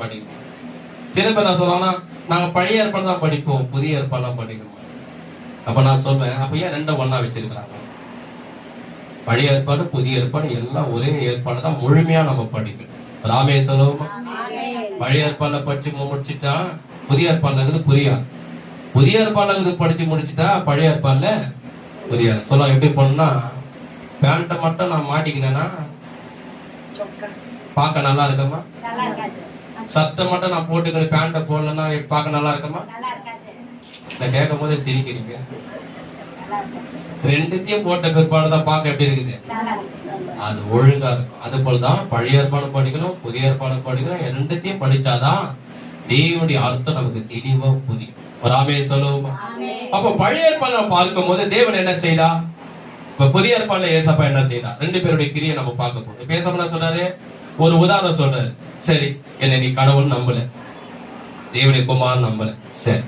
படிக்கணும். சில பேர் நான் சொல்லுவாங்கன்னா நாங்க பழைய ஏற்பாடு தான் படிப்போம், புதிய ஏற்பாடுலாம் படிக்கணும். அப்ப நான் சொல்வேன், அப்ப ஏன் ரெண்டும் ஒண்ணா வச்சிருக்கிறாங்க? பழைய ஏற்பாடு புதிய ஏற்பாடு எல்லாம் ஒரே ஏற்பாடு தான், முழுமையா நம்ம படிக்கணும். ராமே சொல்லுவோமா? பழைய ஏற்பாடுல படிச்சு முடிச்சுட்டா புதிய ஏற்பாடுல இருக்குது புரியாது, புதிய ஏற்பாடுல இருக்குது படிச்சு முடிச்சுட்டா பழைய ஏற்பாடுல புரியாது. சொல்ல எப்படி பண்ணா, பேண்ட்டை மட்டும் நான் மாட்டிக்கினேன்னா பார்க்க நல்லா இருக்கமா? சட்டை மட்டும் நான் போட்டுக்கணும், பேண்ட்டை போடலன்னா பார்க்க நல்லா இருக்கமா? நான் கேட்கும் போதே சிரிக்கிறீங்க. ரெண்டுத்தையும் போட்ட பிற்பாடுதான் பார்க்க எப்படி இருக்குது, அது ஒழுங்கா இருக்கும். அது போலதான் பழைய ஏற்பாடு படிக்கணும், புதிய ஏற்பாடு படிக்கணும். ரெண்டுத்தையும் படிச்சாதான் தேவனுடைய அர்த்தம் நமக்கு தெளிவா புரியும். ஒரு ஆமே சொல்லுவோமா? அப்ப பழைய ஏற்பாடு நம்ம பார்க்கும் போது தேவன் என்ன செய்தா, இப்ப புதிய ஏற்பாடுல ஏசப்பா என்ன செய்தா, ரெண்டு பேருடைய கிரியை நம்ம பார்க்க போறோம். பேசப்பட சொல்றாரு, ஒரு உதாரணம் சொல்றாரு. சரி, என்ன நீ கடவுள் நம்பல, தேவனுடைய குமார் நம்பல, சரி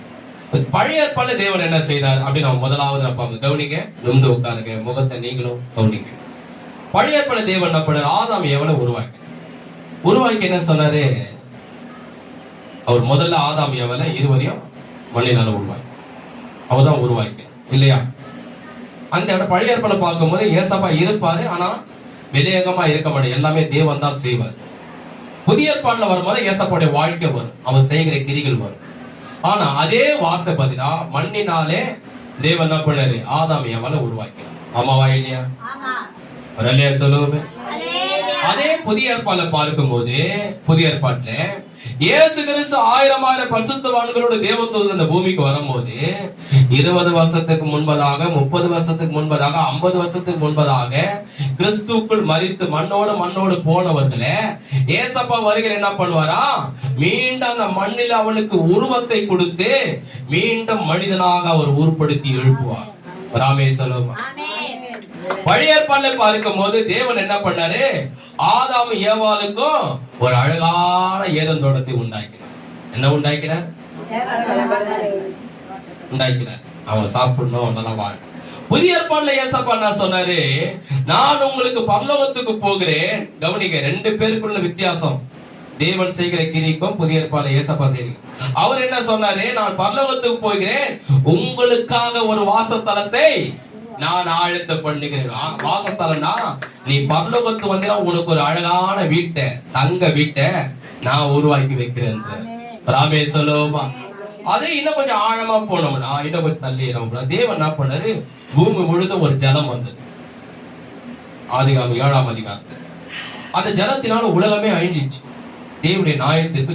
பழைய ஏற்பாடுல தேவன் என்ன செய்தார் அப்படின்னு நம்ம முதலாவது நம்ம கவனிங்க. நிமிந்து உட்காருங்க, முகத்தை நீங்களும் கவனிங்க. பழைய ஏற்பாடுல தேவன் என்ன பண்ணார், ஆதாம் ஏவலை உருவாக்கி என்ன சொன்னாரு, அவர் முதல்ல ஆதாம் ஏவலை இருவரையும் மண்ணினால உருவாக்கி அவர் தான் உருவாக்கி இல்லையா? அந்த இடம் பழைய ஏற்பாடுல பார்க்கும் போது ஏசப்பா இருப்பாரு, ஆனா வெளியேகமா இருக்க மாட்டார், எல்லாமே தேவன் தான் செய்வார். புதிய ஏற்பாடுல வரும்போது ஏசப்பாவுடைய வாழ்க்கை வரும், அவர் செய்கிற கிரிகள் வரும். ஆனா அதே வார்த்தை பார்த்தீங்கன்னா மண்ணினாலே தேவன் என்ன பண்ணாரு, ஆதாம் ஏவலை உருவாக்கி. ஆமாவா இல்லையா? சொல்லுவோமே. அதே புதிய ஏற்பாடுல பார்க்கும் போது புதிய ஏற்பாட்டுல இயேசு கிறிஸ்து 1000 பரிசுத்தவான்களோட தேவதூதர்கள் இந்த பூமிக்கு வரும்போது 20 வருஷத்துக்கு முன்பதாக, 30 வருஷத்துக்கு முன்பதாக, 50 வருஷத்துக்கு முன்பதாக கிறிஸ்துக்குள் மரித்து மண்ணோடு போனவர்களே ஏசப்பா வருகிற என்ன பண்ணுவாரா, மீண்டும் அந்த மண்ணில் அவனுக்கு உருவத்தை கொடுத்து மீண்டும் மனிதனாக அவர் உருப்படுத்தி எழுப்புவார். ராமே சொல்லுமா? பழைய ஏற்பாடுல பார்க்கும் போது தேவன் என்ன பண்ணாரு, ஆதாம் ஏவாளுக்கும் ஒரு அழகான ஏதேன் தோட்டத்தை உண்டாக்கினார். என்ன உண்டாக்கினார்? அவன் சாப்பிடணும், நல்லா வாழ. புதிய ஏற்பாடுல ஏசப்பா என்ன சொன்னாரு, நான் உங்களுக்கு பரலோகத்துக்கு போகிறேன். கவனிக்க, ரெண்டு பேருக்குள்ள வித்தியாசம். தேவன் செய்கிற கிரிக்கும் புதிய ஏற்பாடுல ஏசப்பா செய்கிறீங்க. அவர் என்ன சொன்னாரு, நான் பரலோகத்துக்கு போகிறேன், உங்களுக்காக ஒரு வாசஸ்தலத்தை நான் ஆயத்த பண்ணுகிறேன். வாசஸ்தலம்னா நீ பரலோகத்து வந்தா உனக்கு ஒரு அழகான வீட்டை, தங்க வீட்டை நான் உருவாக்கி வைக்கிறேன். ராமே சொல்லுவோமா? அதே இன்னும் கொஞ்சம் ஆழமா போனோம்னா, இன்னும் கொஞ்சம் தள்ளி தேவன் என்ன பண்ணாரு, பூமி முழுதும் ஒரு ஜலம் வந்தது. ஆதிகாமம் 7ஆம் அதிகாரத்தில் அந்த ஜலத்தினால உலகமே அழிஞ்சிச்சு. தேவனுடைய நியாயத்திற்கு